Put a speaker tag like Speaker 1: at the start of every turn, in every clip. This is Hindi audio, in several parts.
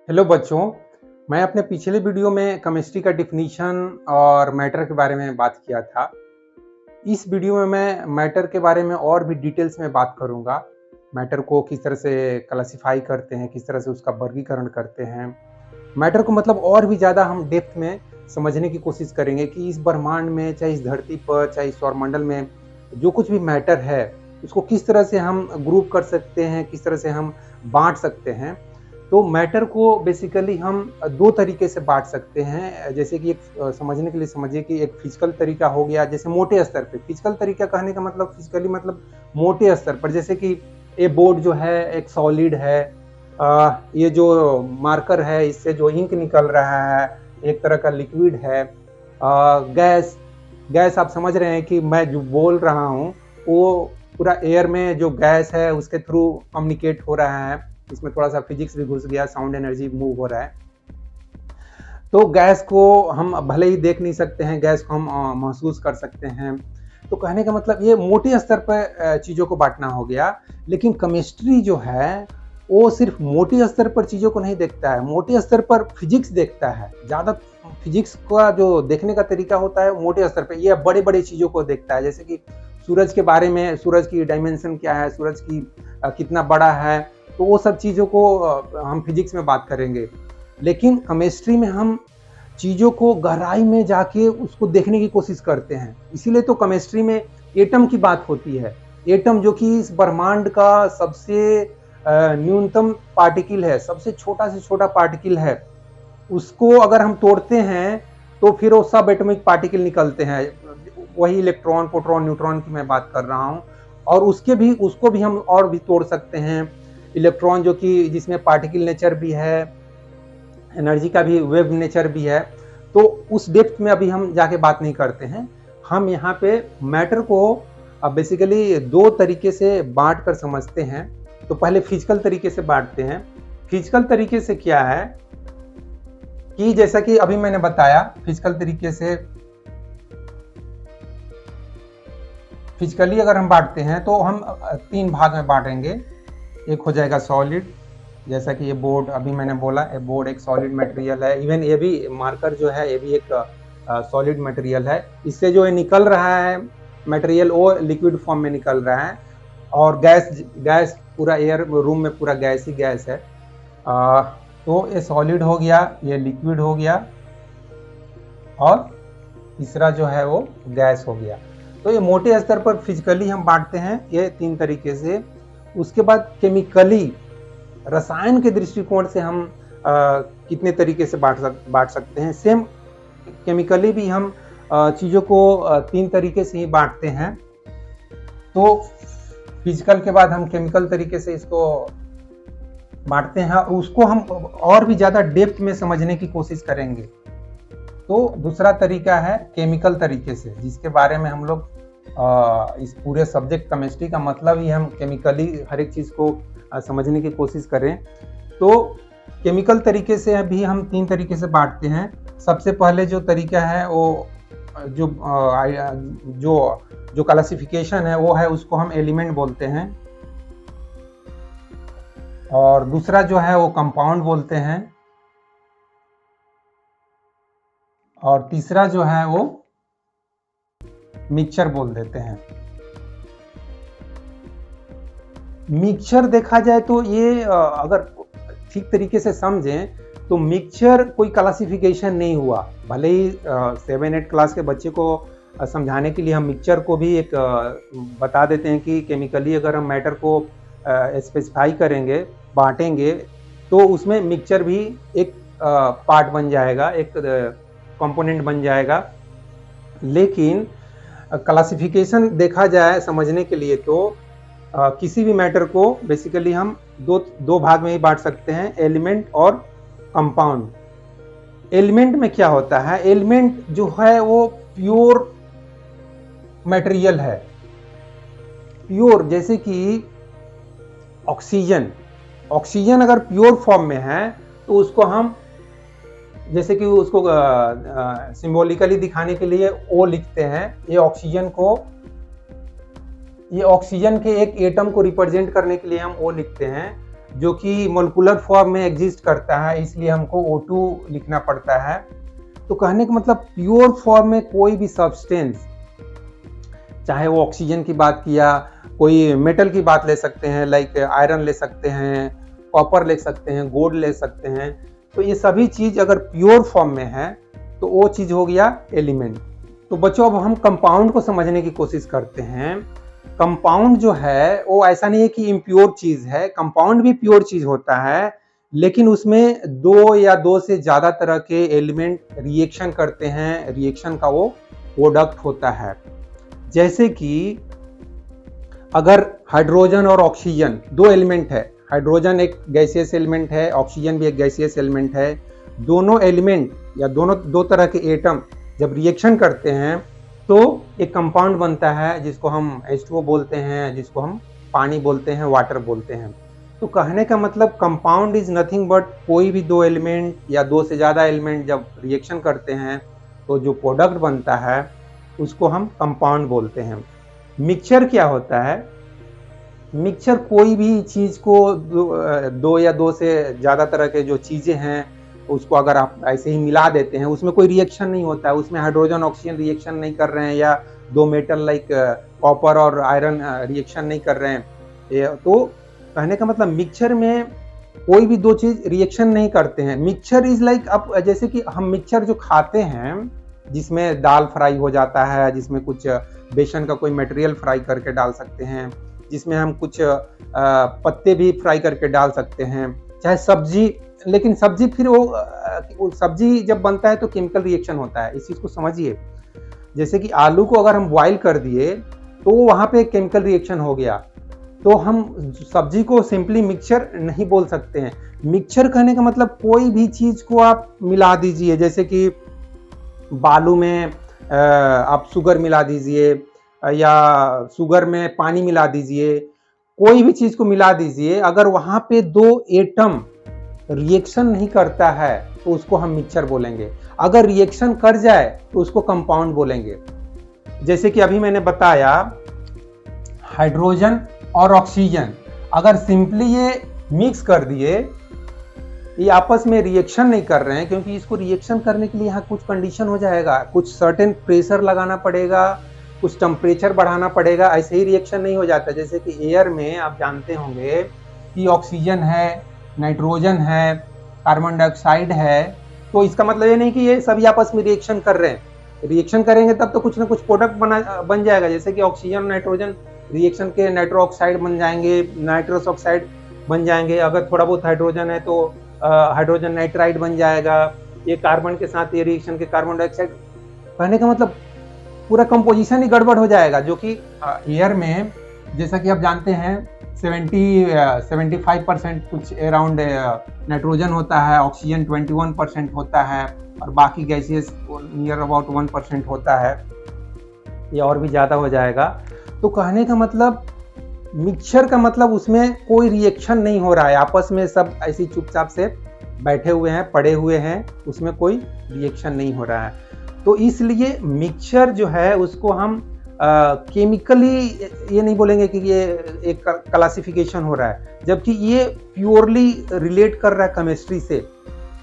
Speaker 1: हेलो बच्चों, मैं अपने पिछले वीडियो में केमिस्ट्री का डिफिनीशन और मैटर के बारे में बात किया था। इस वीडियो में मैं मैटर के बारे में और भी डिटेल्स में बात करूंगा। मैटर को किस तरह से क्लासिफाई करते हैं, किस तरह से उसका वर्गीकरण करते हैं। मैटर को मतलब और भी ज़्यादा हम डेप्थ में समझने की कोशिश करेंगे कि इस ब्रह्मांड में, चाहे इस धरती पर, चाहे इस सौरमंडल में जो कुछ भी मैटर है, उसको किस तरह से हम ग्रुप कर सकते हैं, किस तरह से हम बांट सकते हैं। तो मैटर को बेसिकली हम दो तरीके से बांट सकते हैं। जैसे कि एक समझने के लिए समझिए कि एक फिजिकल तरीका हो गया, जैसे मोटे स्तर पे। फिजिकल तरीका कहने का मतलब फिजिकली मतलब मोटे स्तर पर, जैसे कि ये बोर्ड जो है एक सॉलिड है। ये जो मार्कर है इससे जो इंक निकल रहा है एक तरह का लिक्विड है। गैस गैस आप समझ रहे हैं कि मैं जो बोल रहा हूँ वो पूरा एयर में जो गैस है उसके थ्रू कम्युनिकेट हो रहा है। इसमें थोड़ा सा फिजिक्स भी घुस गया, साउंड एनर्जी मूव हो रहा है। तो गैस को हम भले ही देख नहीं सकते हैं, गैस को हम महसूस कर सकते हैं। तो कहने का मतलब ये मोटे स्तर पर चीज़ों को बांटना हो गया। लेकिन केमिस्ट्री जो है वो सिर्फ मोटे स्तर पर चीज़ों को नहीं देखता है, मोटे स्तर पर फिजिक्स देखता है। ज़्यादा फिजिक्स का जो देखने का तरीका होता है मोटे स्तर पर, ये बड़े बड़े चीज़ों को देखता है। जैसे कि सूरज के बारे में, सूरज की डायमेंशन क्या है, सूरज की कितना बड़ा है, तो वो सब चीज़ों को हम फिजिक्स में बात करेंगे। लेकिन केमिस्ट्री में हम चीज़ों को गहराई में जाके उसको देखने की कोशिश करते हैं। इसीलिए तो केमिस्ट्री में एटम की बात होती है। एटम जो कि इस ब्रह्मांड का सबसे न्यूनतम पार्टिकल है, सबसे छोटा से छोटा पार्टिकल है। उसको अगर हम तोड़ते हैं तो फिर वो सब एटॉमिक पार्टिकल निकलते हैं। वही इलेक्ट्रॉन, प्रोटॉन, न्यूट्रॉन की मैं बात कर रहा हूँ। और उसको भी हम और भी तोड़ सकते हैं। इलेक्ट्रॉन जो कि जिसमें पार्टिकल नेचर भी है, एनर्जी का भी वेव नेचर भी है, तो उस डेप्थ में अभी हम जाके बात नहीं करते हैं। हम यहाँ पे मैटर को बेसिकली दो तरीके से बांट कर समझते हैं। तो पहले फिजिकल तरीके से बांटते हैं। फिजिकल तरीके से क्या है कि जैसा कि अभी मैंने बताया, फिजिकल तरीके से फिजिकली अगर हम बांटते हैं तो हम तीन भाग में बांटेंगे। एक हो जाएगा सॉलिड, जैसा कि ये बोर्ड अभी मैंने बोला, ये बोर्ड एक सॉलिड मटेरियल है। इवन ये भी मार्कर जो है ये भी एक सॉलिड मटेरियल है। इससे जो ये निकल रहा है मटेरियल वो लिक्विड फॉर्म में निकल रहा है। और गैस पूरा एयर रूम में पूरा गैस ही गैस है। तो ये सॉलिड हो गया, ये लिक्विड हो गया, और तीसरा जो है वो गैस हो गया। तो ये मोटे स्तर पर फिजिकली हम बांटते हैं ये तीन तरीके से। उसके बाद केमिकली, रसायन के दृष्टिकोण से हम कितने तरीके से बांट सकते हैं। सेम केमिकली भी हम चीज़ों को तीन तरीके से ही बांटते हैं। तो फिजिकल के बाद हम केमिकल तरीके से इसको बांटते हैं और उसको हम और भी ज़्यादा डेप्थ में समझने की कोशिश करेंगे। तो दूसरा तरीका है केमिकल तरीके से, जिसके बारे में हम लोग इस पूरे सब्जेक्ट केमिस्ट्री का मतलब ही हम केमिकली हर एक चीज़ को समझने की कोशिश करें। तो केमिकल तरीके से भी हम तीन तरीके से बांटते हैं। सबसे पहले जो तरीका है वो जो क्लासिफिकेशन है वो है, उसको हम एलिमेंट बोलते हैं। और दूसरा जो है वो कंपाउंड बोलते हैं। और तीसरा जो है वो मिक्सचर बोल देते हैं। मिक्सचर देखा जाए तो ये अगर ठीक तरीके से समझें तो मिक्सचर कोई क्लासिफिकेशन नहीं हुआ। भले ही 7-8 क्लास के बच्चे को समझाने के लिए हम मिक्सचर को भी एक बता देते हैं कि केमिकली अगर हम मैटर को स्पेसिफाई करेंगे, बांटेंगे, तो उसमें मिक्सचर भी एक पार्ट बन जाएगा, एक कंपोनेंट बन जाएगा। लेकिन क्लासिफिकेशन देखा जाए समझने के लिए तो किसी भी मैटर को बेसिकली हम दो भाग में ही बांट सकते हैं, एलिमेंट और कंपाउंड। एलिमेंट में क्या होता है, एलिमेंट जो है वो प्योर मटेरियल है। प्योर, जैसे कि ऑक्सीजन अगर प्योर फॉर्म में है तो उसको हम, जैसे कि उसको सिंबॉलिकली दिखाने के लिए ओ लिखते हैं। ये ऑक्सीजन के एक एटम को रिप्रेजेंट करने के लिए हम ओ लिखते हैं। जो कि मोलिकुलर फॉर्म में एग्जिस्ट करता है, इसलिए हमको O2 लिखना पड़ता है। तो कहने का मतलब प्योर फॉर्म में कोई भी सब्सटेंस, चाहे वो ऑक्सीजन की बात किया, कोई मेटल की बात ले सकते हैं, लाइक आयरन ले सकते हैं, कॉपर ले सकते हैं, गोल्ड ले सकते हैं, तो ये सभी चीज अगर प्योर फॉर्म में है तो वो चीज हो गया एलिमेंट। तो बच्चों अब हम कंपाउंड को समझने की कोशिश करते हैं। कंपाउंड जो है वो ऐसा नहीं है कि इम्प्योर चीज है, कंपाउंड भी प्योर चीज होता है, लेकिन उसमें दो या दो से ज्यादा तरह के एलिमेंट रिएक्शन करते हैं, रिएक्शन का वो प्रोडक्ट होता है। जैसे कि अगर हाइड्रोजन और ऑक्सीजन दो एलिमेंट है, हाइड्रोजन एक गैसियस एलिमेंट है, ऑक्सीजन भी एक गैसियस एलिमेंट है, दोनों एलिमेंट या दोनों दो तरह के एटम जब रिएक्शन करते हैं तो एक कंपाउंड बनता है जिसको हम H2O बोलते हैं, जिसको हम पानी बोलते हैं, वाटर बोलते हैं। तो कहने का मतलब कंपाउंड इज नथिंग बट कोई भी दो एलिमेंट या दो से ज़्यादा एलिमेंट जब रिएक्शन करते हैं तो जो प्रोडक्ट बनता है उसको हम कंपाउंड बोलते हैं। मिक्सचर क्या होता है? मिक्सचर कोई भी चीज़ को दो या दो से ज़्यादा तरह के जो चीज़ें हैं उसको अगर आप ऐसे ही मिला देते हैं, उसमें कोई रिएक्शन नहीं होता है, उसमें हाइड्रोजन ऑक्सीजन रिएक्शन नहीं कर रहे हैं या दो मेटल लाइक कॉपर और आयरन रिएक्शन नहीं कर रहे हैं। तो कहने का मतलब मिक्सचर में कोई भी दो चीज रिएक्शन नहीं करते हैं। मिक्सचर इज लाइक, अब जैसे कि हम मिक्सचर जो खाते हैं जिसमें दाल फ्राई हो जाता है, जिसमें कुछ बेसन का कोई मटेरियल फ्राई करके डाल सकते हैं, जिसमें हम कुछ पत्ते भी फ्राई करके डाल सकते हैं, चाहे सब्जी, लेकिन सब्जी फिर वो सब्जी जब बनता है तो केमिकल रिएक्शन होता है, इस चीज को समझिए। जैसे कि आलू को अगर हम बॉईल कर दिए तो वहां पे केमिकल रिएक्शन हो गया, तो हम सब्जी को सिंपली मिक्सचर नहीं बोल सकते हैं। मिक्सचर कहने का मतलब कोई भी चीज को आप मिला दीजिए, जैसे कि बालू में आप शुगर मिला दीजिए या शुगर में पानी मिला दीजिए, कोई भी चीज को मिला दीजिए, अगर वहां पे दो एटम रिएक्शन नहीं करता है तो उसको हम मिक्सचर बोलेंगे। अगर रिएक्शन कर जाए तो उसको कंपाउंड बोलेंगे। जैसे कि अभी मैंने बताया हाइड्रोजन और ऑक्सीजन अगर सिंपली ये मिक्स कर दिए, ये आपस में रिएक्शन नहीं कर रहे हैं, क्योंकि इसको रिएक्शन करने के लिए यहाँ कुछ कंडीशन हो जाएगा, कुछ सर्टेन प्रेशर लगाना पड़ेगा, कुछ टेम्परेचर बढ़ाना पड़ेगा, ऐसे ही रिएक्शन नहीं हो जाता। जैसे कि एयर में आप जानते होंगे कि ऑक्सीजन है, नाइट्रोजन है, कार्बन डाइऑक्साइड है, तो इसका मतलब ये नहीं कि ये सभी आपस में रिएक्शन कर रहे हैं। रिएक्शन करेंगे तब तो कुछ ना कुछ प्रोडक्ट बन जाएगा। जैसे कि ऑक्सीजन नाइट्रोजन रिएक्शन के नाइट्रो ऑक्साइड बन जाएंगे, नाइट्रस ऑक्साइड बन जाएंगे, अगर थोड़ा बहुत हाइड्रोजन है तो हाइड्रोजन नाइट्राइड बन जाएगा, ये कार्बन के साथ ये रिएक्शन के कार्बन डाइऑक्साइड। कहने का मतलब पूरा कंपोजिशन ही गड़बड़ हो जाएगा, जो कि एयर में जैसा कि आप जानते हैं 75% कुछ अराउंड नाइट्रोजन होता है, ऑक्सीजन 21% होता है और बाकी गैसेस नियर अबाउट 1% होता है, या और भी ज़्यादा हो जाएगा। तो कहने का मतलब मिक्सचर का मतलब उसमें कोई रिएक्शन नहीं हो रहा है, आपस में सब ऐसी चुपचाप से बैठे हुए हैं, पड़े हुए हैं, उसमें कोई रिएक्शन नहीं हो रहा है। तो इसलिए मिक्सचर जो है उसको हम केमिकली ये नहीं बोलेंगे कि ये एक क्लासिफिकेशन हो रहा है, जबकि ये प्योरली रिलेट कर रहा है केमिस्ट्री से।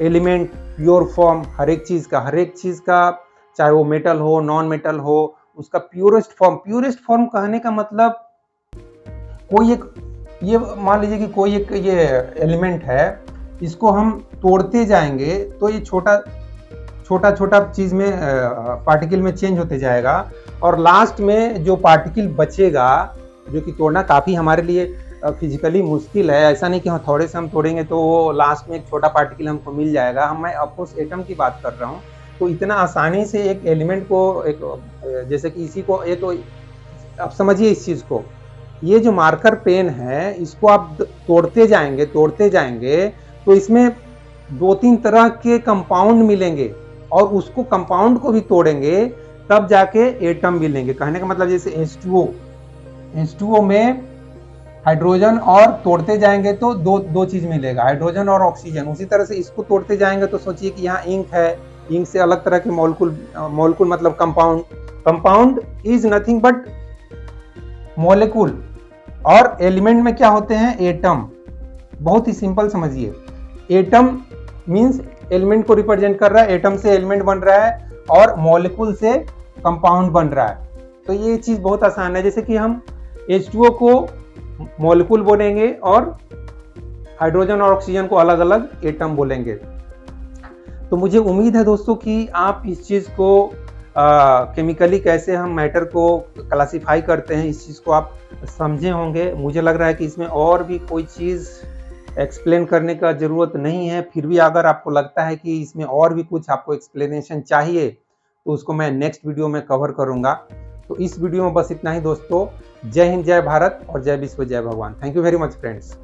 Speaker 1: एलिमेंट प्योर फॉर्म हर एक चीज़ का चाहे वो मेटल हो नॉन मेटल हो, उसका प्योरेस्ट फॉर्म कहने का मतलब कोई एक, ये मान लीजिए कि कोई एक ये एलिमेंट है, इसको हम तोड़ते जाएंगे तो ये छोटा चीज में पार्टिकल में चेंज होते जाएगा, और लास्ट में जो पार्टिकल बचेगा, जो कि तोड़ना काफ़ी हमारे लिए फिजिकली मुश्किल है, ऐसा नहीं कि हथौड़े से हम तोड़ेंगे तो वो लास्ट में एक छोटा पार्टिकल हमको मिल जाएगा। मैं ऑफकोर्स एटम की बात कर रहा हूँ। तो इतना आसानी से एक एलिमेंट को एक जैसे कि इसी को, ये तो आप समझिए इस चीज़ को, ये जो मार्कर पेन है इसको आप तोड़ते जाएंगे तो इसमें 2-3 तरह के कंपाउंड मिलेंगे, और उसको कंपाउंड को भी तोड़ेंगे तब जाके एटम मिलेंगे। कहने का मतलब जैसे H2O में हाइड्रोजन और तोड़ते जाएंगे तो दो चीज मिलेगा, हाइड्रोजन और ऑक्सीजन। उसी तरह से इसको तोड़ते जाएंगे तो सोचिए कि यहाँ इंक है, इंक से अलग तरह के मॉलिक्यूल मतलब compound is nothing but molecule, और एलिमेंट में क्या होते हैं, एटम। बहुत ही सिंपल समझिए, एटम मीन्स एलिमेंट को रिप्रेजेंट कर रहा है, एटम से एलिमेंट बन रहा है और मॉलिक्यूल से कंपाउंड बन रहा है। तो ये चीज बहुत आसान है, जैसे कि हम H2O को मॉलिक्यूल बोलेंगे और हाइड्रोजन और ऑक्सीजन को अलग अलग एटम बोलेंगे। तो मुझे उम्मीद है दोस्तों कि आप इस चीज को केमिकली कैसे हम मैटर को क्लासिफाई करते हैं, इस चीज को आप समझे होंगे। मुझे लग रहा है कि इसमें और भी कोई चीज एक्सप्लेन करने का जरूरत नहीं है। फिर भी अगर आपको लगता है कि इसमें और भी कुछ आपको एक्सप्लेनेशन चाहिए तो उसको मैं नेक्स्ट वीडियो में कवर करूंगा। तो इस वीडियो में बस इतना ही दोस्तों। जय हिंद, जय भारत और जय विश्व, जय भगवान। Thank you very much friends.